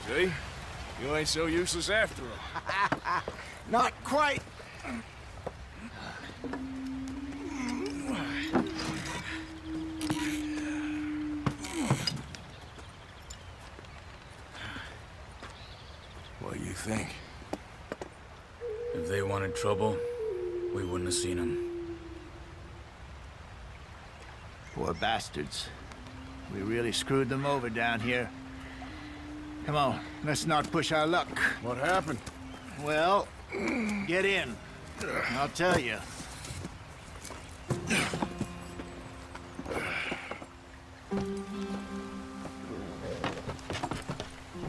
See? You ain't so useless after all. Not quite. What do you think? If they wanted trouble, we wouldn't have seen them. Poor bastards. We really screwed them over down here. Come on, let's not push our luck. What happened? Well, get in. I'll tell you.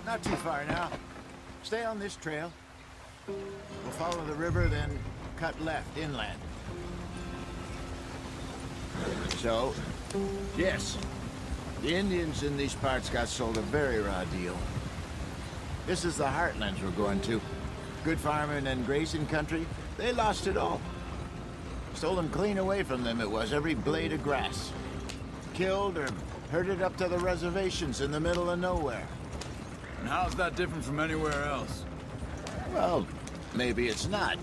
Not too far now. Stay on this trail. We'll follow the river, then cut left inland. So, yes, the Indians in these parts got sold a very raw deal. This is the heartlands we're going to. Good farming and grazing country, they lost it all. Stolen clean away from them it was, every blade of grass. Killed or herded up to the reservations in the middle of nowhere. And how's that different from anywhere else? Well, maybe it's not.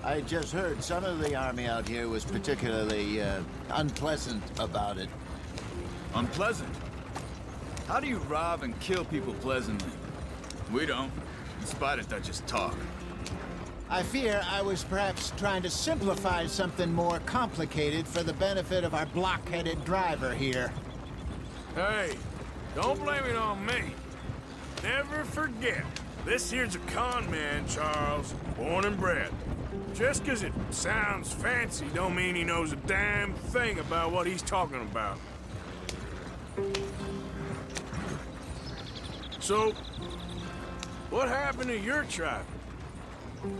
I just heard some of the army out here was particularly, unpleasant about it. Unpleasant? How do you rob and kill people pleasantly? We don't, in spite of Dutch's talk. I fear I was perhaps trying to simplify something more complicated for the benefit of our block-headed driver here. Hey, don't blame it on me. Never forget, this here's a con man, Charles, born and bred. Just 'cause it sounds fancy don't mean he knows a damn thing about what he's talking about. So, what happened to your tribe?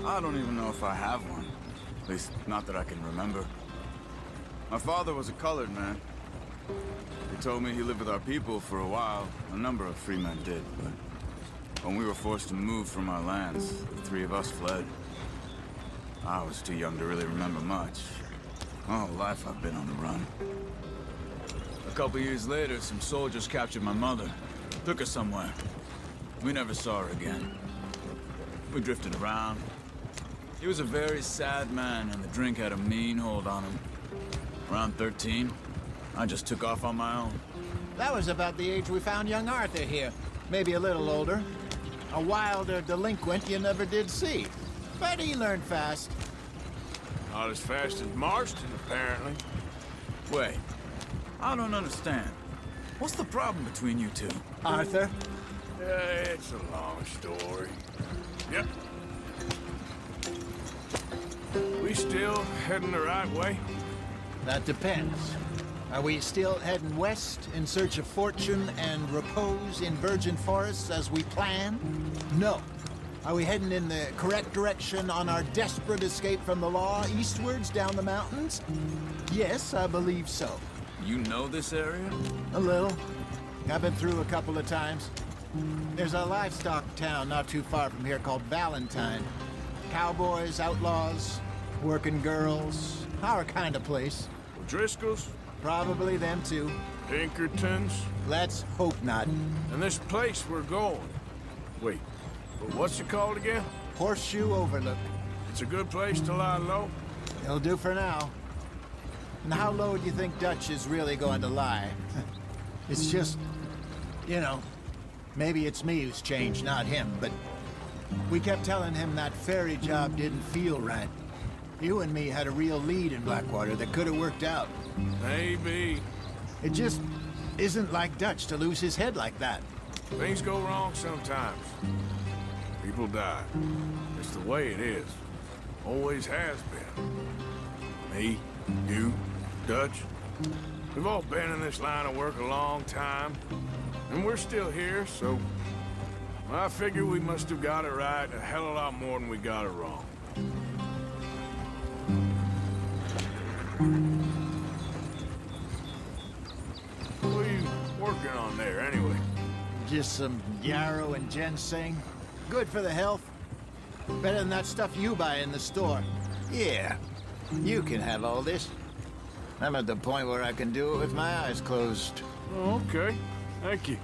I don't even know if I have one. At least, not that I can remember. My father was a colored man. He told me he lived with our people for a while. A number of free men did, but when we were forced to move from our lands, the three of us fled. I was too young to really remember much. My whole life I've been on the run. A couple years later, some soldiers captured my mother. Took her somewhere. We never saw her again. We drifted around. He was a very sad man, and the drink had a mean hold on him. Around 13, I just took off on my own. That was about the age we found young Arthur here. Maybe a little older. A wilder delinquent you never did see. But he learned fast. Not as fast as Marston, apparently. Wait, I don't understand. What's the problem between you two? Arthur? It's a long story. Yep. We still heading the right way? That depends. Are we still heading west in search of fortune and repose in virgin forests as we planned? No. Are we heading in the correct direction on our desperate escape from the law eastwards down the mountains? Yes, I believe so. You know this area? A little. I've been through a couple of times. There's a livestock town not too far from here called Valentine. Cowboys, outlaws, working girls, our kind of place. Driscoll's? Probably them too. Pinkertons? Let's hope not. And this place we're going. Wait, but what's it called again? Horseshoe Overlook. It's a good place to lie low? It'll do for now. And how low do you think Dutch is really going to lie? It's just, you know, maybe it's me who's changed, not him, but we kept telling him that ferry job didn't feel right. You and me had a real lead in Blackwater that could have worked out. Maybe. It just isn't like Dutch to lose his head like that. Things go wrong sometimes. People die. It's the way it is. Always has been. Me, you, Dutch. We've all been in this line of work a long time. And we're still here, so I figure we must have got it right a hell of a lot more than we got it wrong. What are you working on there, anyway? Just some yarrow and ginseng. Good for the health. Better than that stuff you buy in the store. Yeah, you can have all this. I'm at the point where I can do it with my eyes closed. Oh, okay. Thank you.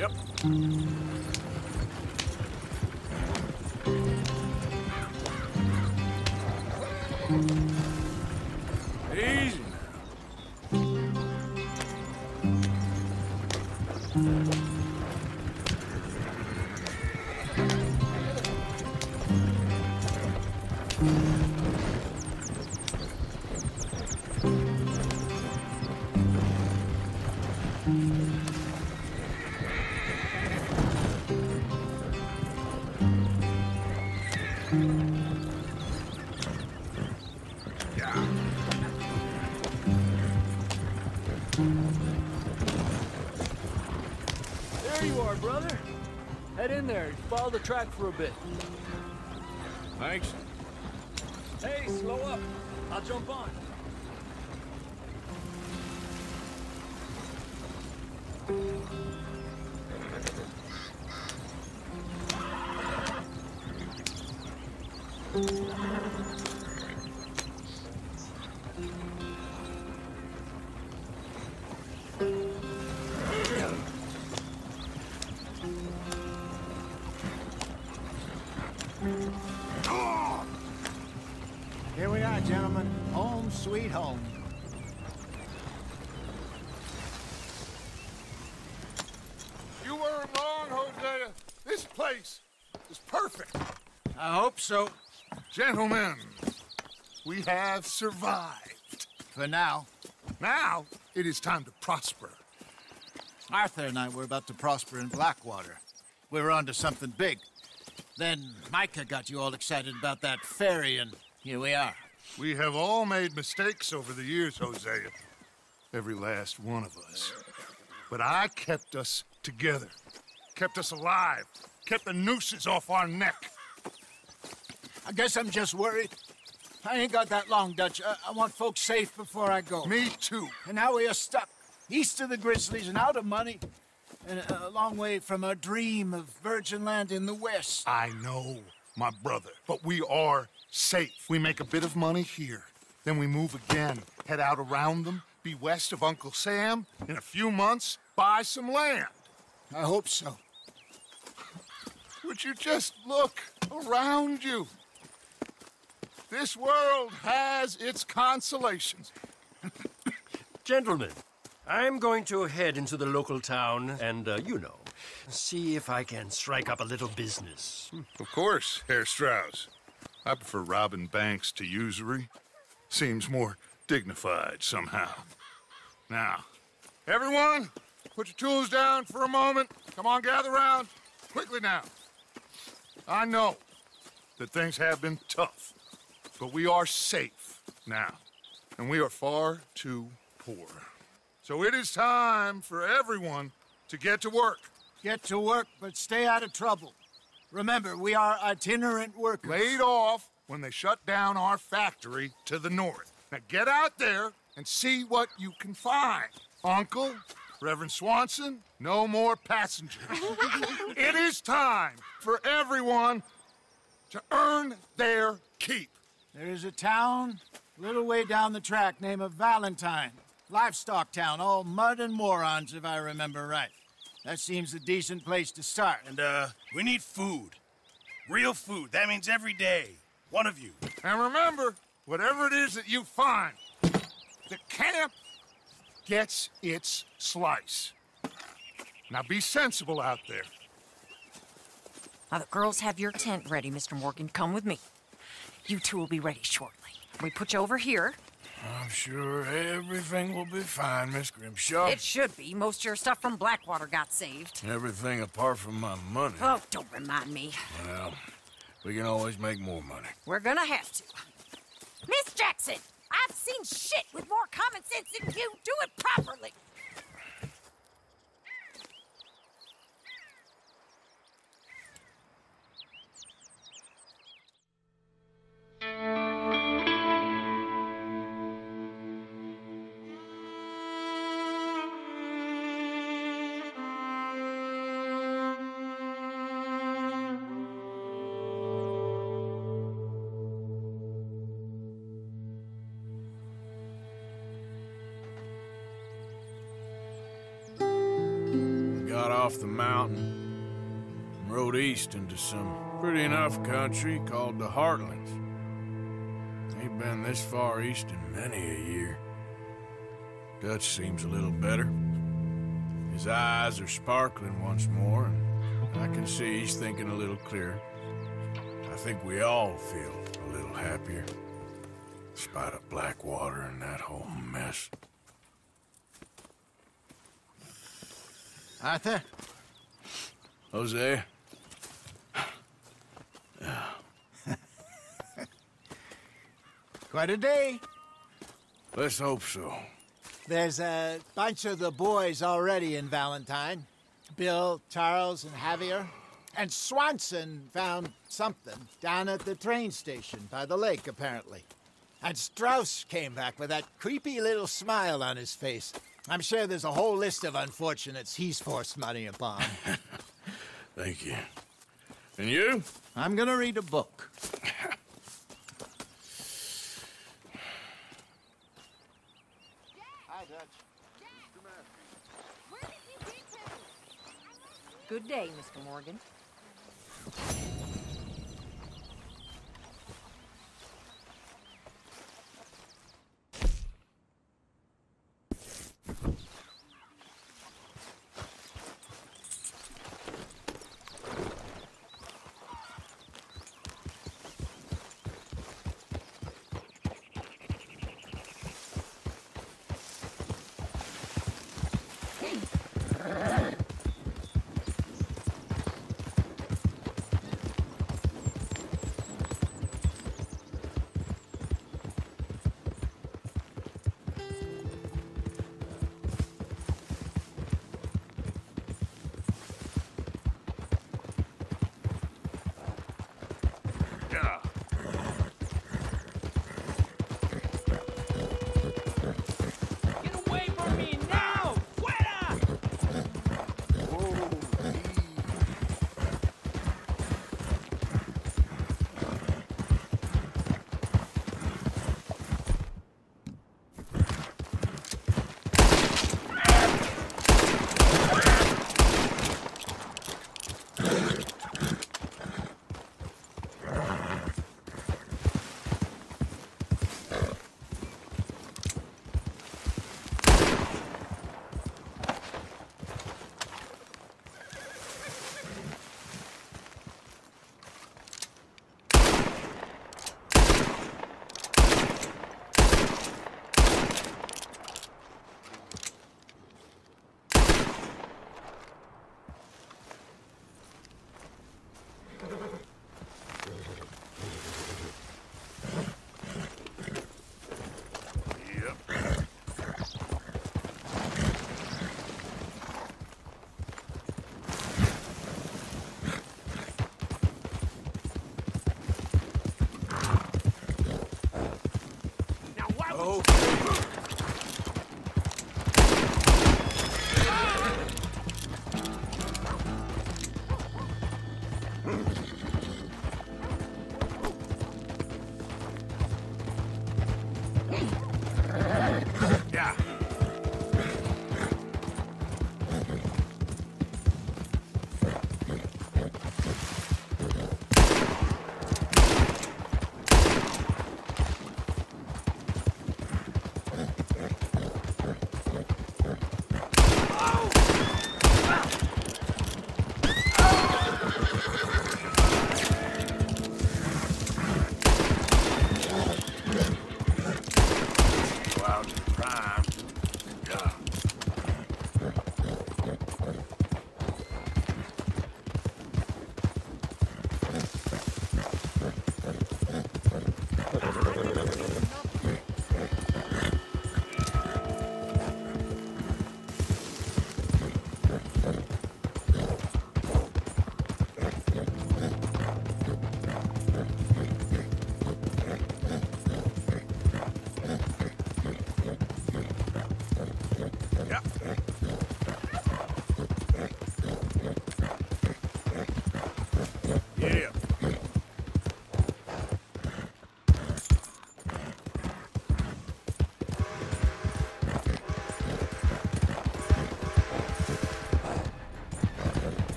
Yep. Easy now. There you are, brother. Head in there. Follow the track for a bit. Thanks. Hey, slow up. I'll jump on. Here we are, gentlemen. Home sweet home. You weren't wrong, Hosea. This place is perfect. I hope so. Gentlemen, we have survived. For now. Now, it is time to prosper. Arthur and I were about to prosper in Blackwater. We were onto something big. Then Micah got you all excited about that ferry, and here we are. We have all made mistakes over the years, Hosea. Every last one of us. But I kept us together. Kept us alive. Kept the nooses off our neck. I guess I'm just worried. I ain't got that long, Dutch. I want folks safe before I go. Me too. And now we are stuck east of the Grizzlies and out of money, and a long way from our dream of virgin land in the west. I know, my brother, but we are safe. We make a bit of money here, then we move again, head out around them, be west of Uncle Sam, in a few months, buy some land. I hope so. Would you just look around you? This world has its consolations. Gentlemen, I'm going to head into the local town and, see if I can strike up a little business. Of course, Herr Strauss. I prefer robbing banks to usury. Seems more dignified somehow. Now, everyone, put your tools down for a moment. Come on, gather round. Quickly now. I know that things have been tough, but we are safe now, and we are far too poor. So it is time for everyone to get to work. Get to work, but stay out of trouble. Remember, we are itinerant workers. Laid off when they shut down our factory to the north. Now get out there and see what you can find. Uncle, Reverend Swanson, no more passengers. It is time for everyone to earn their keep. There is a town a little way down the track named Valentine. Livestock town, all mud and morons, if I remember right. That seems a decent place to start. And, we need food. Real food. That means every day. One of you. And remember, whatever it is that you find, the camp gets its slice. Now be sensible out there. Now, the girls have your tent ready, Mr. Morgan. Come with me. You two will be ready shortly. We put you over here. I'm sure everything will be fine, Miss Grimshaw. It should be. Most of your stuff from Blackwater got saved. Everything apart from my money. Oh, don't remind me. Well, we can always make more money. We're gonna have to. Miss Jackson, I've seen shit with more common sense than you. Do it properly. off the mountain and rode east into some pretty enough country called the Heartlands. Ain't been this far east in many a year. Dutch seems a little better. His eyes are sparkling once more, and I can see he's thinking a little clearer. I think we all feel a little happier, despite of Blackwater and that whole mess. Arthur? Hosea? Quite a day. Let's hope so. There's a bunch of the boys already in Valentine. Bill, Charles, and Javier. And Swanson found something down at the train station by the lake, apparently. And Strauss came back with that creepy little smile on his face. I'm sure there's a whole list of unfortunates he's forced money upon. Thank you. And you? I'm gonna read a book. Hi, Dutch. Good day, Mr. Morgan.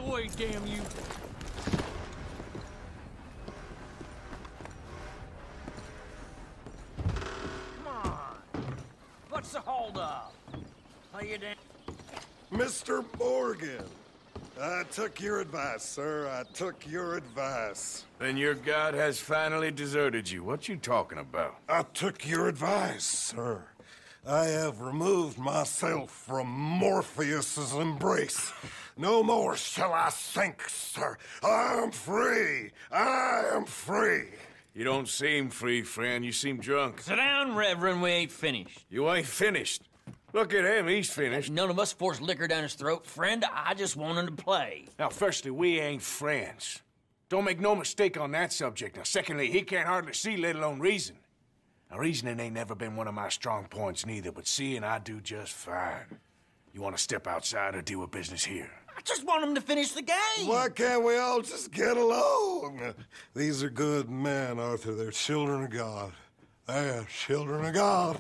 way, damn you! Come on! What's the holdup? How you doing? Mr. Morgan, I took your advice, sir. I took your advice. Then your god has finally deserted you. What you talking about? I took your advice, sir. I have removed myself from Morpheus's embrace. No more shall I sink, sir. I am free. I am free. You don't seem free, friend. You seem drunk. Sit down, Reverend. We ain't finished. You ain't finished. Look at him. He's finished. None of us forced liquor down his throat. Friend, I just want him to play. Now, firstly, we ain't friends. Don't make no mistake on that subject. Now, secondly, he can't hardly see, let alone reason. Now, reasoning ain't never been one of my strong points neither, but seeing I do just fine. You want to step outside or deal with business here? I just want him to finish the game. Why can't we all just get along? These are good men, Arthur. They're children of God. They're children of God.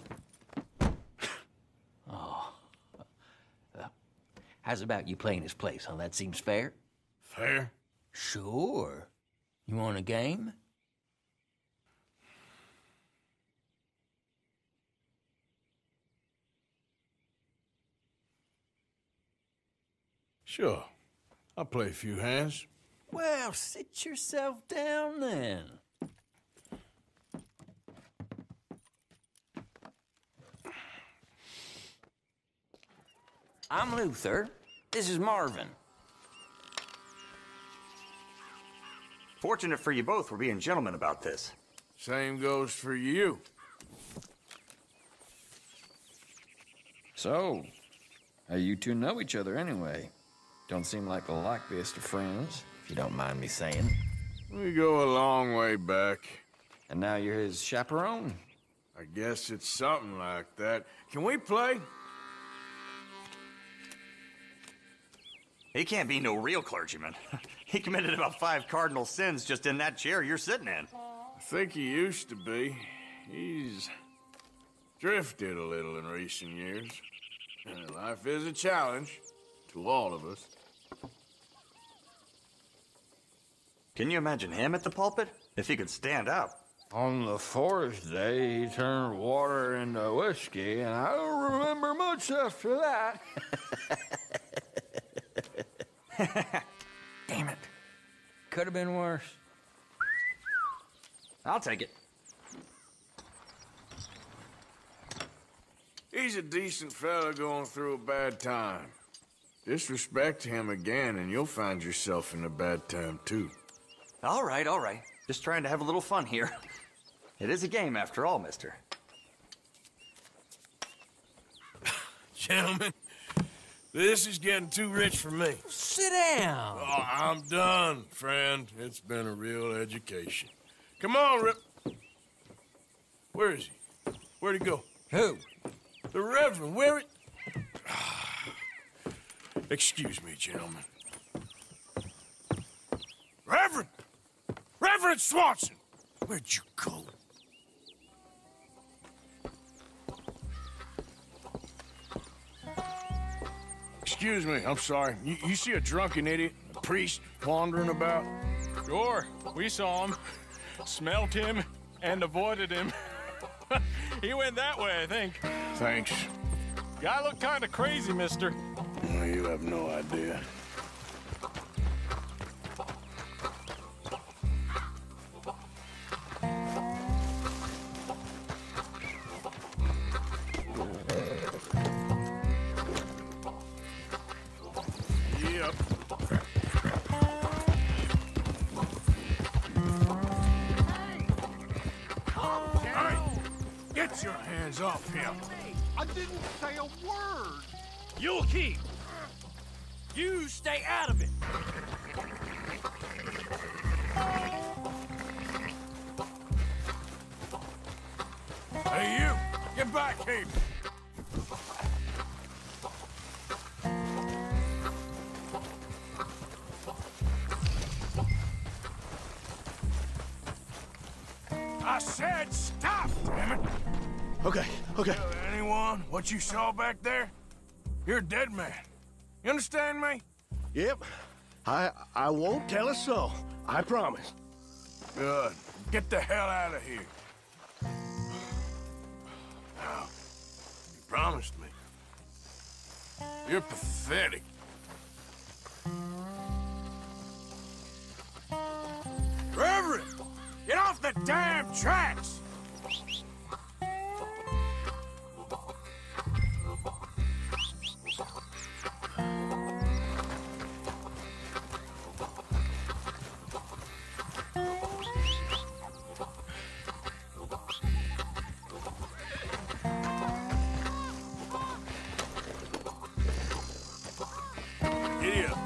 How's about you playing his place, huh? That seems fair? Fair? Sure. You want a game? Sure. I'll play a few hands. Well, sit yourself down then. I'm Luther. This is Marvin. Fortunate for you both, we're being gentlemen about this. Same goes for you. So, how you two know each other anyway? Don't seem like the likeliest of friends, if you don't mind me saying. We go a long way back. And now you're his chaperone? I guess it's something like that. Can we play? He can't be no real clergyman. He committed about 5 cardinal sins just in that chair you're sitting in. I think he used to be. He's drifted a little in recent years. And life is a challenge to all of us. Can you imagine him at the pulpit? If he could stand up. On the 4th day, he turned water into whiskey, and I don't remember much after that. Damn it. Could have been worse. I'll take it. He's a decent fella going through a bad time. Disrespect him again, and you'll find yourself in a bad time, too. All right, all right. Just trying to have a little fun here. It is a game, after all, mister. Gentlemen, this is getting too rich for me. Sit down. Oh, I'm done, friend. It's been a real education. Come on, Rip. Where is he? Where'd he go? Who? The Reverend. Where it? Excuse me, gentlemen. Reverend! Reverend Swanson! Where'd you go? Excuse me, I'm sorry. You see a drunken idiot, a priest, wandering about? Sure, we saw him, smelt him, and avoided him. He went that way, I think. Thanks. Guy looked kind of crazy, mister. Well, you have no idea. Yep. Hey! Get your hands off him! I didn't say a word! You'll keep. You stay out of it. Hey, you! Get back here! I said stop, damn it! Okay, okay. Tell anyone what you saw back there? You're a dead man. You understand me? Yep. I won't tell a soul. I promise. Good. Get the hell out of here. Now, you promised me. You're pathetic. Reverend! Get off the damn tracks! Giddy up.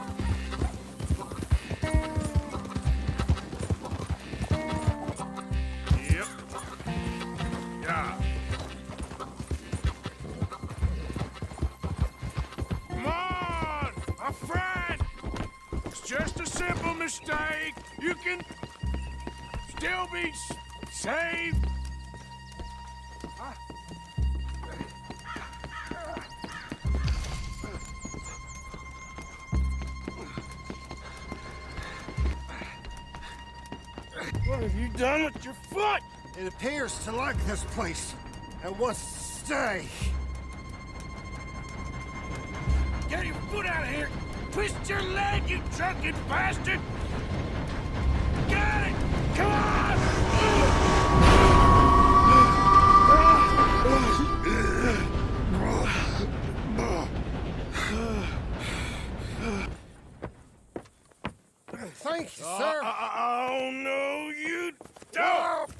Yep. Yeah. Come on, my friend. It's just a simple mistake. You can still be saved. What have you done with your foot? It appears to like this place and wants to stay. Get your foot out of here! Twist your leg, you drunken bastard! Get it! Come on! Thank you, sir. Oh, no, you don't!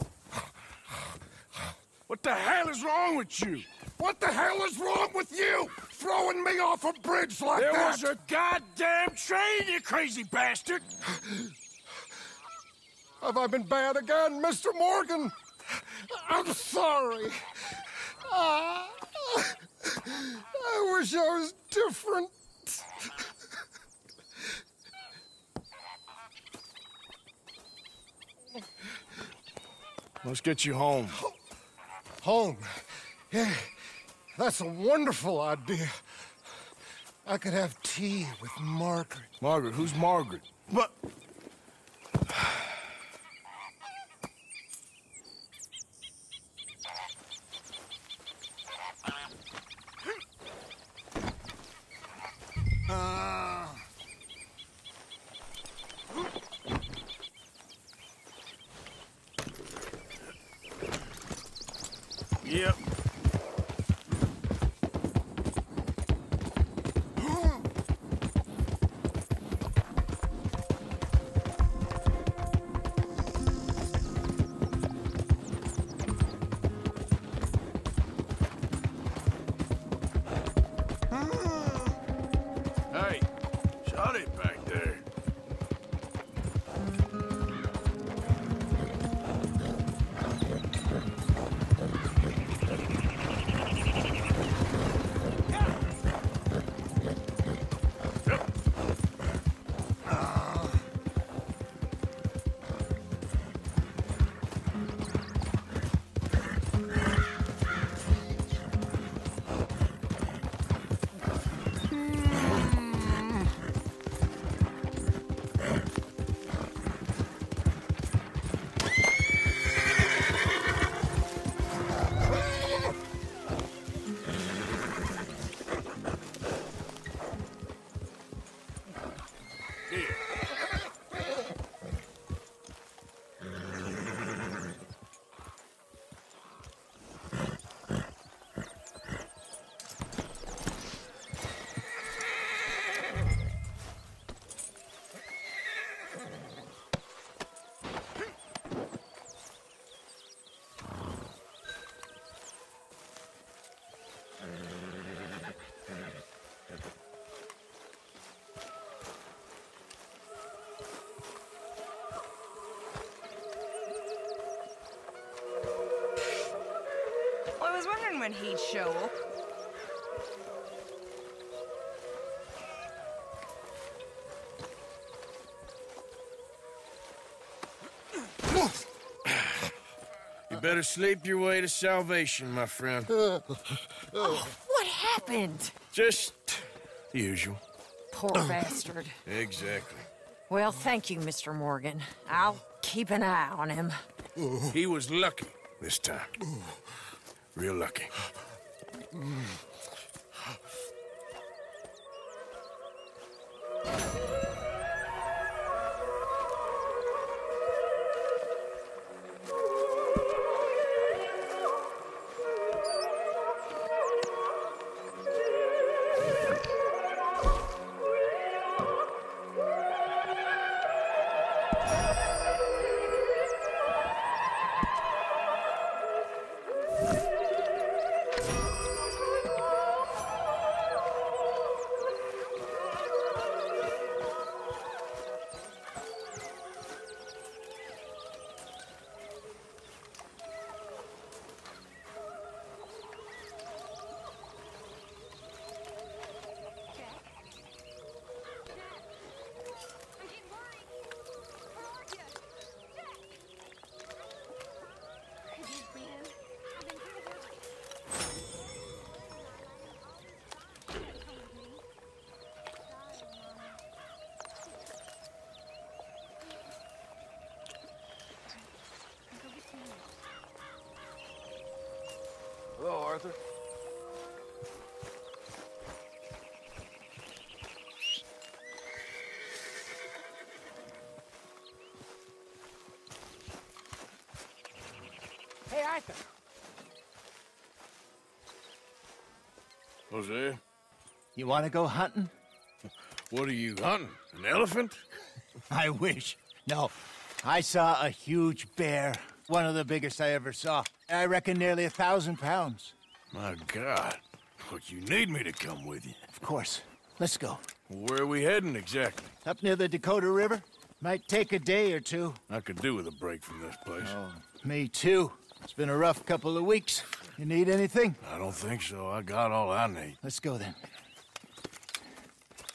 What the hell is wrong with you? What the hell is wrong with you? Throwing me off a bridge like There that? was a goddamn train, you crazy bastard! Have I been bad again, Mr. Morgan? I'm sorry. I wish I was different. Let's get you home. Home? Yeah, that's a wonderful idea. I could have tea with Margaret. Margaret? Who's Margaret? What? Yep. Hey, shut it back there. I was wondering when he'd show up. You better sleep your way to salvation, my friend. Oh, what happened? Just the usual. Poor bastard. Exactly. Well, thank you, Mr. Morgan. I'll keep an eye on him. He was lucky this time. Real lucky. Hello, Arthur. Hey, Arthur. Jose, You want to go hunting? what are you hunting? An elephant? I wish. No. I saw a huge bear. One of the biggest I ever saw. I reckon nearly 1,000 pounds. My God. Look, you need me to come with you. Of course. Let's go. Where are we heading exactly? Up near the Dakota River. Might take a day or two. I could do with a break from this place. Oh, me too. It's been a rough couple of weeks. You need anything? I don't think so. I got all I need. Let's go then.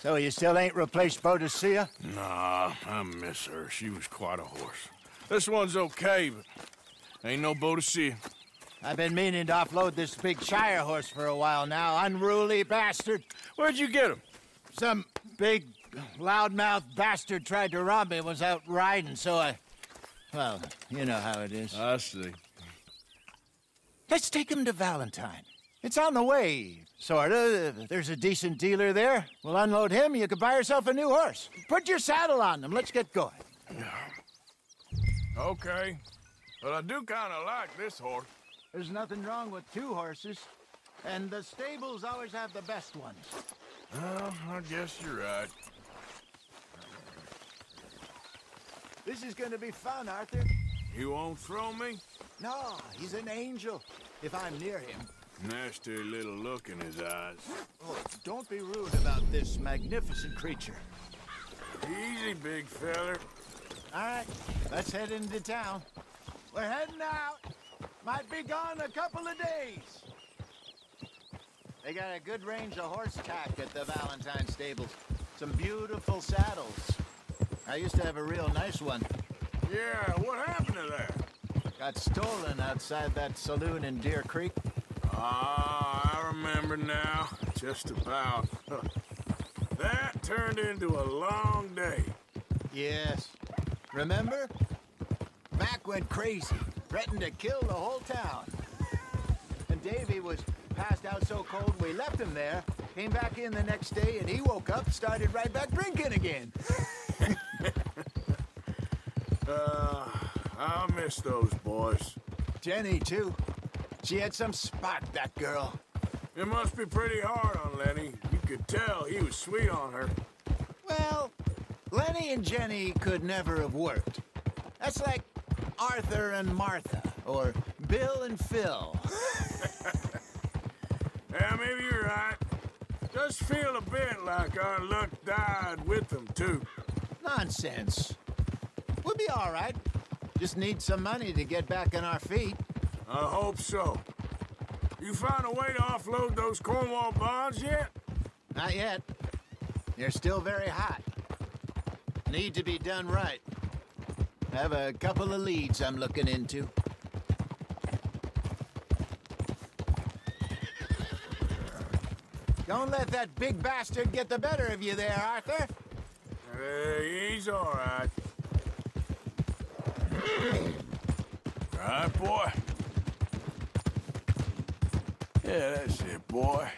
So you still ain't replaced Boadicea? Nah, I miss her. She was quite a horse. This one's okay, but ain't no Boadicea. I've been meaning to offload this big Shire horse for a while now. Unruly bastard. Where'd you get him? Some big, loudmouth bastard tried to rob me, was out riding, so I... Well, you know how it is. I see. Let's take him to Valentine. It's on the way, sorta. There's a decent dealer there. We'll unload him, you could buy yourself a new horse. Put your saddle on him, let's get going. Okay. But I do kind of like this horse. There's nothing wrong with two horses, and the stables always have the best ones. Well, I guess you're right. This is gonna be fun, Arthur. You won't throw me? No, he's an angel, if I'm near him. Nasty little look in his eyes. Oh, don't be rude about this magnificent creature. Easy, big feller. All right, let's head into town. We're heading out. Might be gone a couple of days. They got a good range of horse tack at the Valentine stables. Some beautiful saddles. I used to have a real nice one. Yeah, what happened to that? Got stolen outside that saloon in Deer Creek. Ah, I remember now. Just about. That turned into a long day. Yes. Remember? Mac went crazy, threatened to kill the whole town. And Davy was passed out so cold we left him there, came back in the next day, and he woke up, started right back drinking again. I miss those boys. Jenny, too. She had some spot, that girl. It must be pretty hard on Lenny. You could tell he was sweet on her. Well, Lenny and Jenny could never have worked. That's like Arthur and Martha, or Bill and Phil. Yeah, maybe you're right. Does feel a bit like our luck died with them, too. Nonsense. We'll be all right. Just need some money to get back on our feet. I hope so. You found a way to offload those Cornwall bonds yet? Not yet. They're still very hot. Need to be done right. I have a couple of leads I'm looking into. Don't let that big bastard get the better of you there, Arthur. He's all right. Right, boy? Yeah, that's it, boy.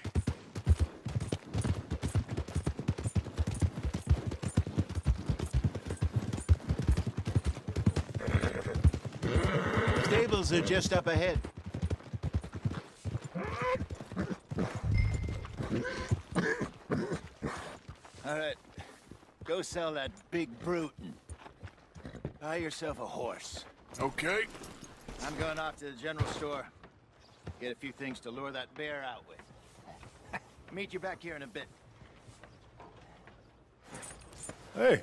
Stables are just up ahead. All right, go sell that big brute and buy yourself a horse. Okay. I'm going off to the general store. Get a few things to lure that bear out with. Meet you back here in a bit. Hey,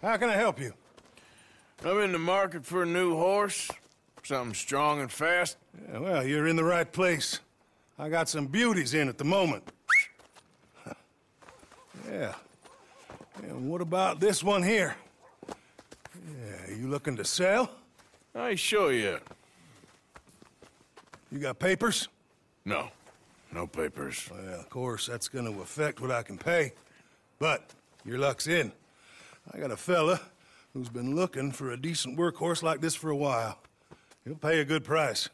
how can I help you? I'm in the market for a new horse. Something strong and fast. Yeah, well, you're in the right place. I got some beauties in at the moment. Yeah. And what about this one here? Yeah, you looking to sell? I show you. You got papers? No. No papers. Well, of course, that's gonna affect what I can pay. But your luck's in. I got a fella who's been looking for a decent workhorse like this for a while. He'll pay a good price.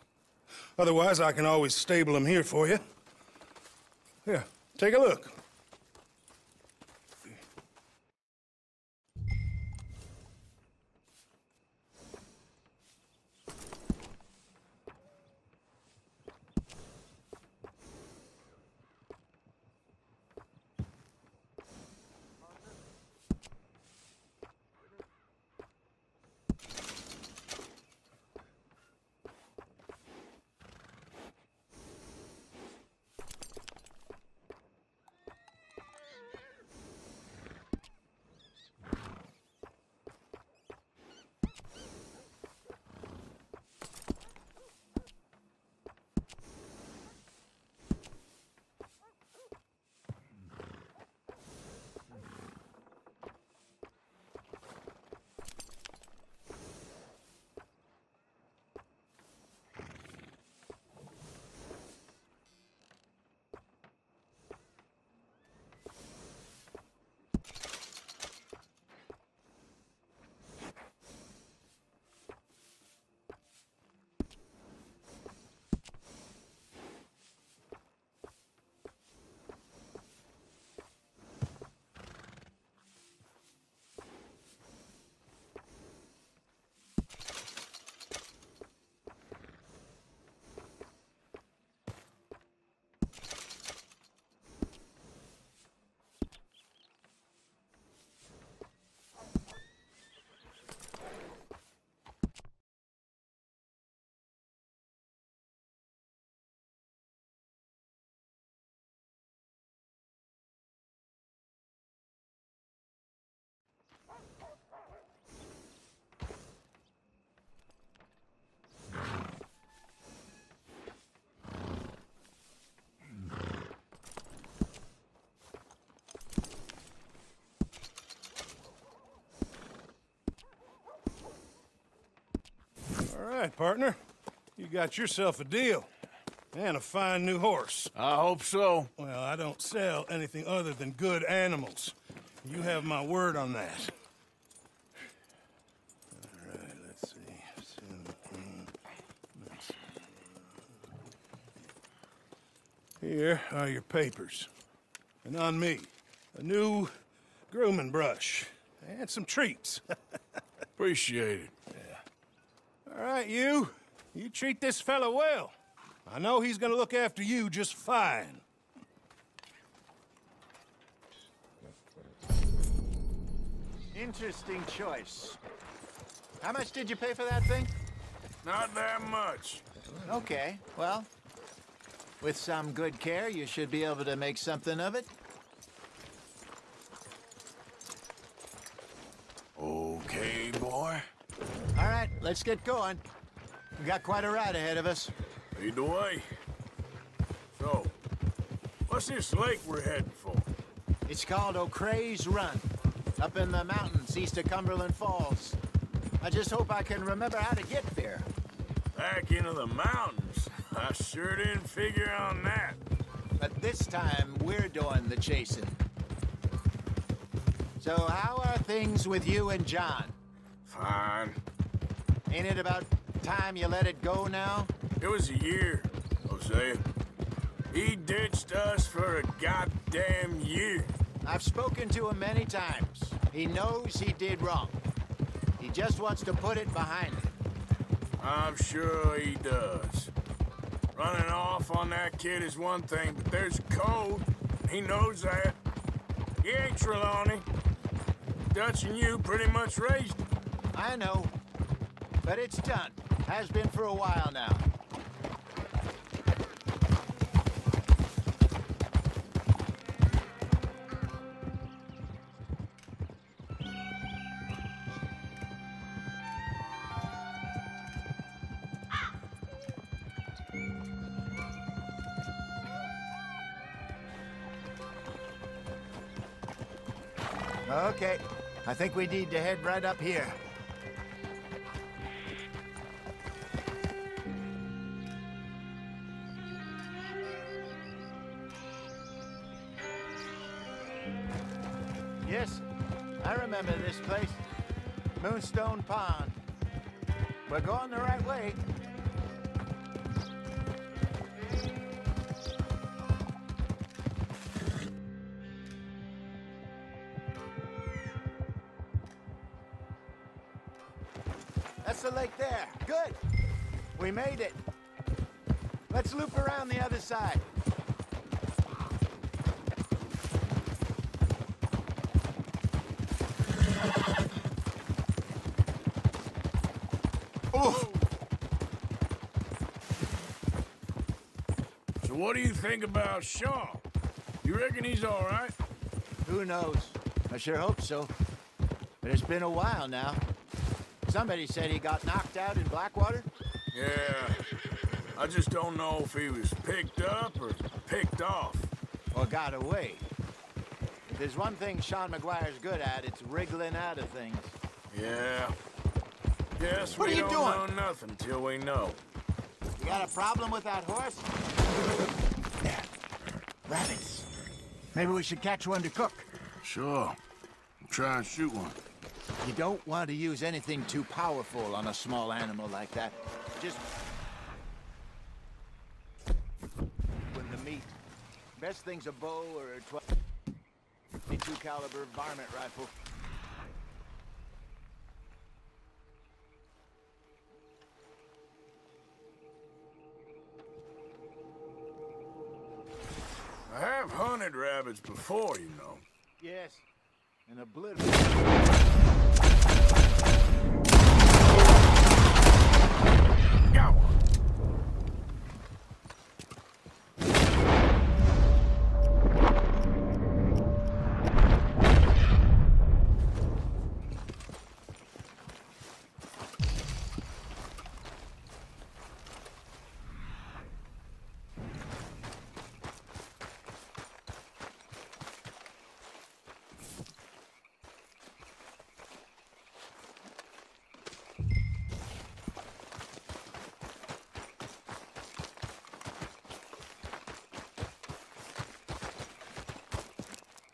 Otherwise, I can always stable him here for you. Here, take a look. All right, partner. You got yourself a deal. And a fine new horse. I hope so. Well, I don't sell anything other than good animals. You have my word on that. All right, let's see. Here are your papers. And on me, a new grooming brush. And some treats. Appreciate it. Yeah. All right, you. You treat this fella well. I know he's gonna look after you just fine. Interesting choice. How much did you pay for that thing? Not that much. Okay, well, with some good care, you should be able to make something of it. Okay, boy. All right, let's get going. We got quite a ride ahead of us. Lead the way. So, what's this lake we're heading for? It's called O'Creagh's Run, up in the mountains east of Cumberland Falls. I just hope I can remember how to get there. Back into the mountains? I sure didn't figure on that. But this time, we're doing the chasing. So how are things with you and John? Fine. Ain't it about time you let it go now? It was a year, Hosea. He ditched us for a goddamn year. I've spoken to him many times. He knows he did wrong. He just wants to put it behind him. I'm sure he does. Running off on that kid is one thing, but there's a code. He knows that. He ain't Trelawney. Dutch and you pretty much raised him. I know. But it's done. Has been for a while now. Okay. I think we need to head right up here. Yes, I remember this place. Moonstone Pond. We're going the right way. That's the lake there. Good. We made it. Let's loop around the other side. Oh! So what do you think about Shaw? You reckon he's all right? Who knows? I sure hope so. But it's been a while now. Somebody said he got knocked out in Blackwater? Yeah. I just don't know if he was picked up or picked off. Or got away. If there's one thing Sean McGuire's good at, it's wriggling out of things. Yeah. Guess What we are you don't doing? know nothing till we know. You got a problem with that horse? There. Rabbits. Maybe we should catch one to cook. Sure. Try and shoot one. You don't want to use anything too powerful on a small animal like that. Just... with the meat. Best thing's a bow or a 22 caliber varmint rifle. I have hunted rabbits before, you know. Yes. And obliterated. Got one.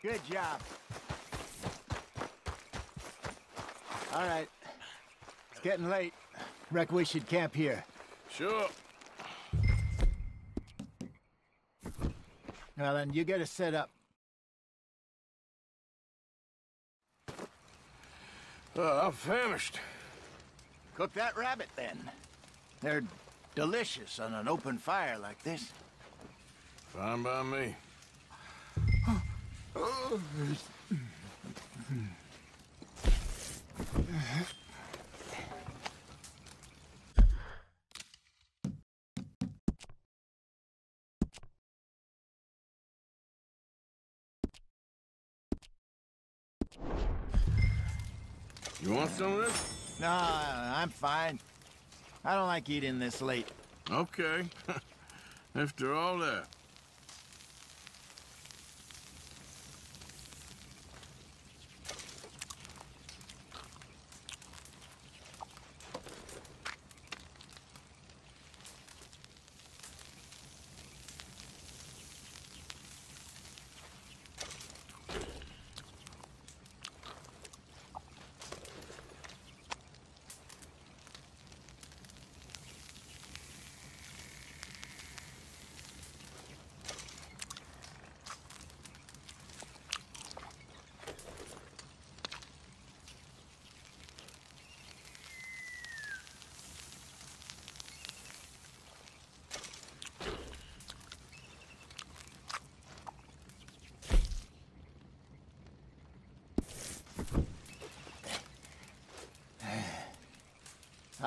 Good job. All right. It's getting late. Reckon we should camp here. Sure. Well, then you get us set up. I'm famished. Cook that rabbit, then. They're delicious on an open fire like this. Fine by me. You want some of this? No, I'm fine. I don't like eating this late. Okay. After all that.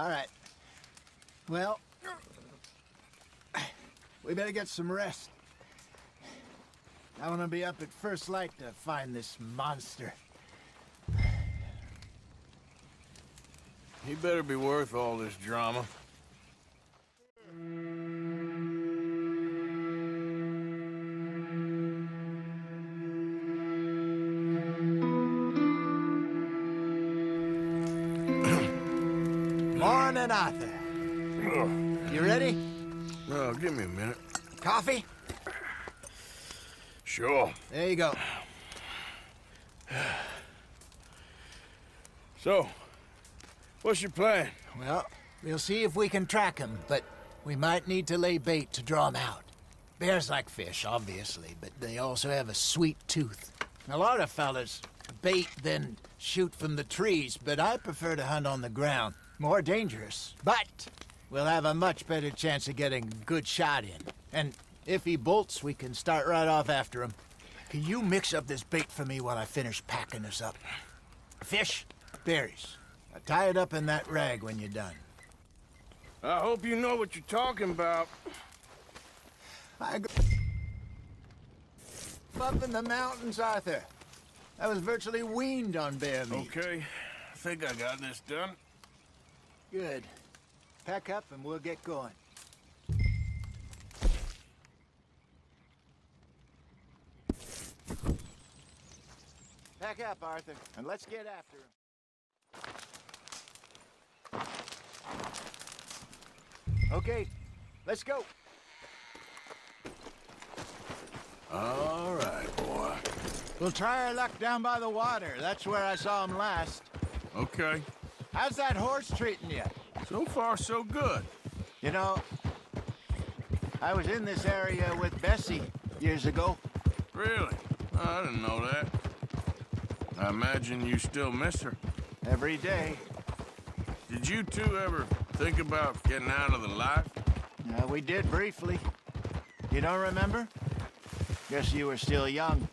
All right. Well, we better get some rest. I want to be up at first light to find this monster. He better be worth all this drama. Morning, Arthur. You ready? No, give me a minute. Coffee? Sure. There you go. So, what's your plan? Well, we'll see if we can track him, but we might need to lay bait to draw him out. Bears like fish, obviously, but they also have a sweet tooth. A lot of fellas bait, then shoot from the trees, but I prefer to hunt on the ground. More dangerous, but we'll have a much better chance of getting a good shot in. And if he bolts, we can start right off after him. Can you mix up this bait for me while I finish packing this up? Fish, berries. Now tie it up in that rag when you're done. I hope you know what you're talking about. Up in the mountains, Arthur. I was virtually weaned on bear meat. Okay, I think I got this done. Good. Pack up and we'll get going. Pack up, Arthur, and let's get after him. Okay, let's go. All right, boy. We'll try our luck down by the water. That's where I saw him last. Okay. How's that horse treating you? So far, so good. You know, I was in this area with Bessie years ago. Really? I didn't know that. I imagine you still miss her. Every day. Did you two ever think about getting out of the life? We did briefly. You don't remember? Guess you were still young.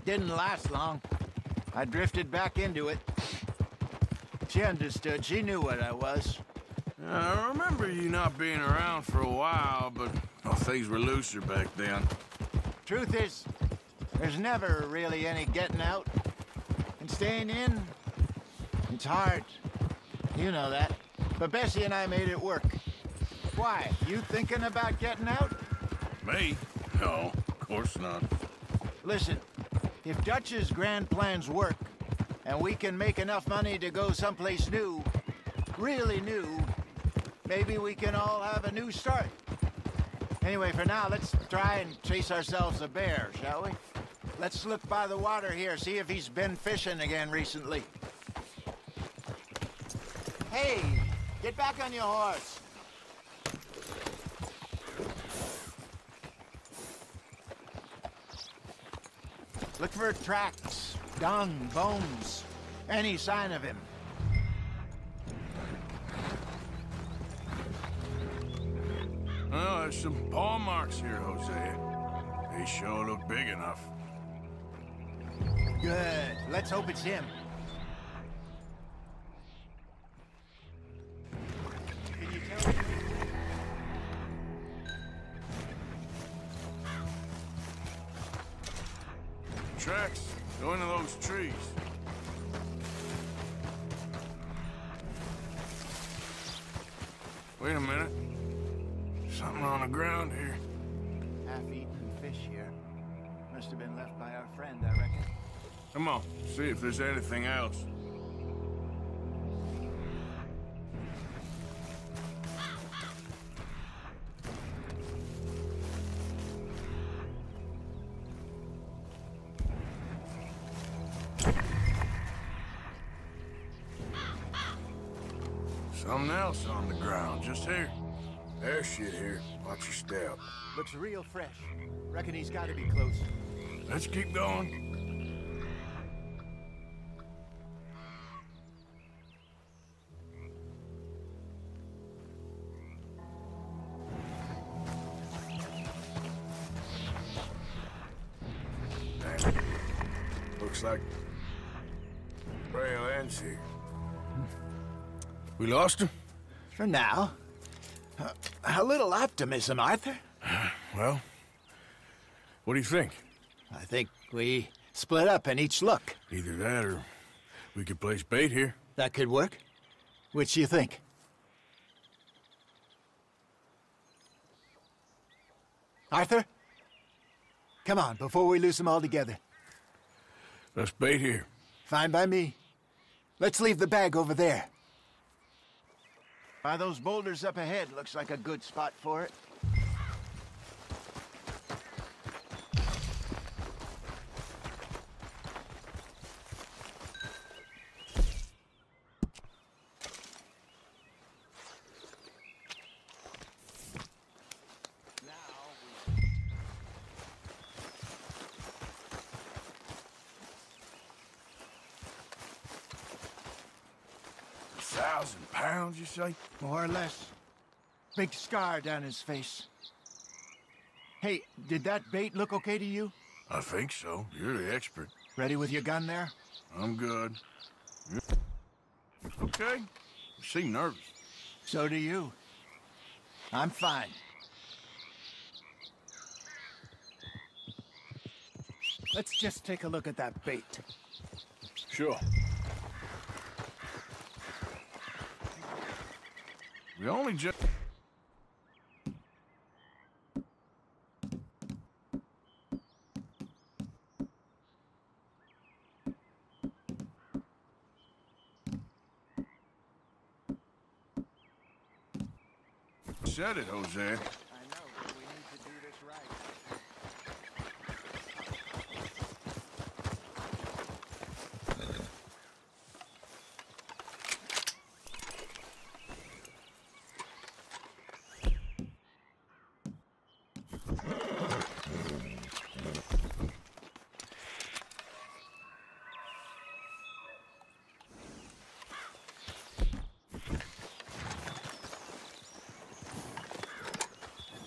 Didn't last long. I drifted back into it. She understood. She knew what I was. I remember you not being around for a while, but things were looser back then. Truth is, there's never really any getting out. And staying in, it's hard. You know that. But Bessie and I made it work. Why? You thinking about getting out? Me? No, of course not. Listen, if Dutch's grand plans work, and we can make enough money to go someplace new, really new, maybe we can all have a new start. Anyway, for now, let's try and chase ourselves a bear, shall we? Let's look by the water here, see if he's been fishing again recently. Hey, get back on your horse. Look for tracks, dung, bones, any sign of him. Well, there's some paw marks here, Hosea. They sure look big enough. Good. Let's hope it's him. Can you tell me? Tracks. Go into those trees. Wait a minute. Something on the ground here. Half-eaten fish here. Must have been left by our friend, I reckon. Come on, see if there's anything else. Something else on the ground, just here. There's shit here. Watch your step. Looks real fresh. Reckon he's got to be close. Let's keep going. Damn. Looks like trail ends here. We lost him? For now. A little optimism, Arthur. Well, what do you think? I think we split up and each look. Either that or we could place bait here. That could work. Which do you think? Arthur? Come on, before we lose them altogether. Let's bait here. Fine by me. Let's leave the bag over there. By those boulders up ahead, looks like a good spot for it. £1,000, you say? More or less. Big scar down his face. Hey, did that bait look okay to you? I think so. You're the expert. Ready with your gun there? I'm good. Okay. You seem nervous. So do you. I'm fine. Let's just take a look at that bait. Sure. We only just... Said it, Jose. I know, but we need to do this right.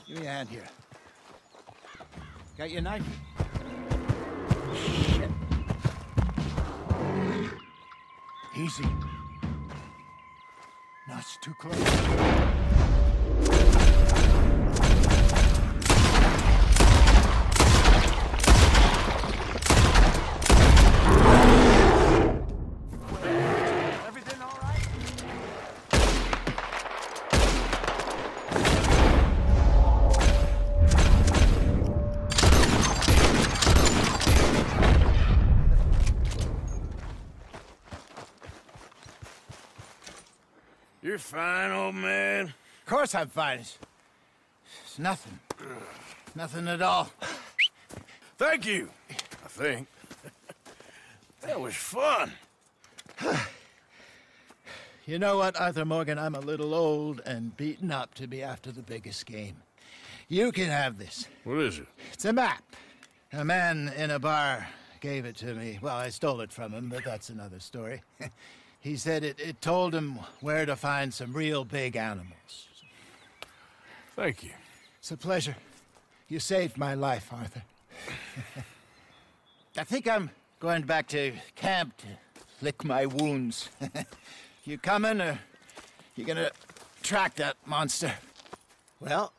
Give me a hand here. Got your knife? Shit. Easy. No, it's too close. You're fine, old man. Of course I'm fine. It's nothing. Nothing at all. Thank you, I think. That was fun. You know what, Arthur Morgan? I'm a little old and beaten up to be after the biggest game. You can have this. What is it? It's a map. A man in a bar gave it to me. Well, I stole it from him, but that's another story. He said it told him where to find some real big animals. Thank you. It's a pleasure. You saved my life, Arthur. I think I'm going back to camp to lick my wounds. You coming, or you gonna track that monster? Well,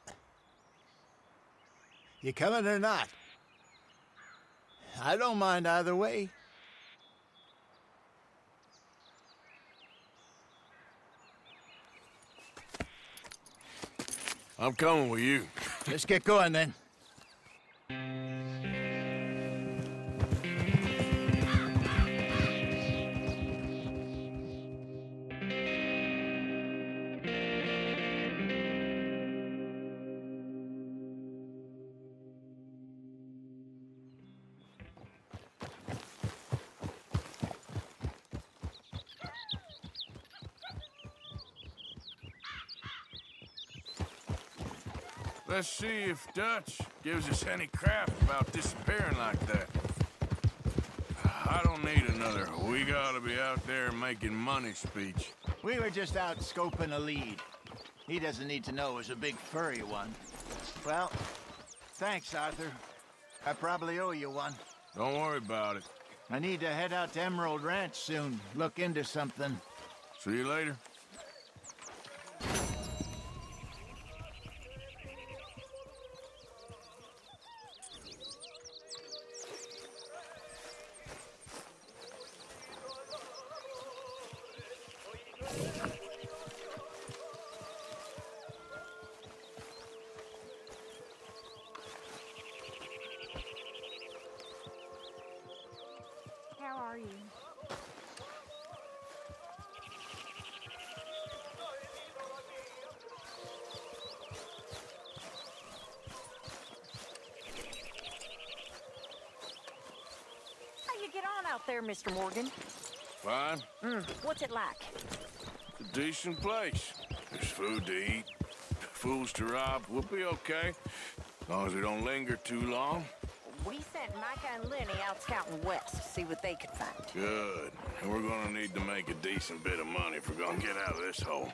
you coming or not? I don't mind either way. I'm coming with you. Let's get going, then. Let's see if Dutch gives us any crap about disappearing like that. I don't need another "we gotta be out there making money" speech. We were just out scoping a lead. He doesn't need to know it was a big furry one. Well, thanks, Arthur. I probably owe you one. Don't worry about it. I need to head out to Emerald Ranch soon. Look into something. See you later. there, Mr. Morgan? Fine. What's it like? It's a decent place. There's food to eat, fools to rob. We'll be okay. As long as we don't linger too long. We sent Micah and Lenny out scouting west to see what they could find. Good. And we're gonna need to make a decent bit of money if we're gonna get out of this hole.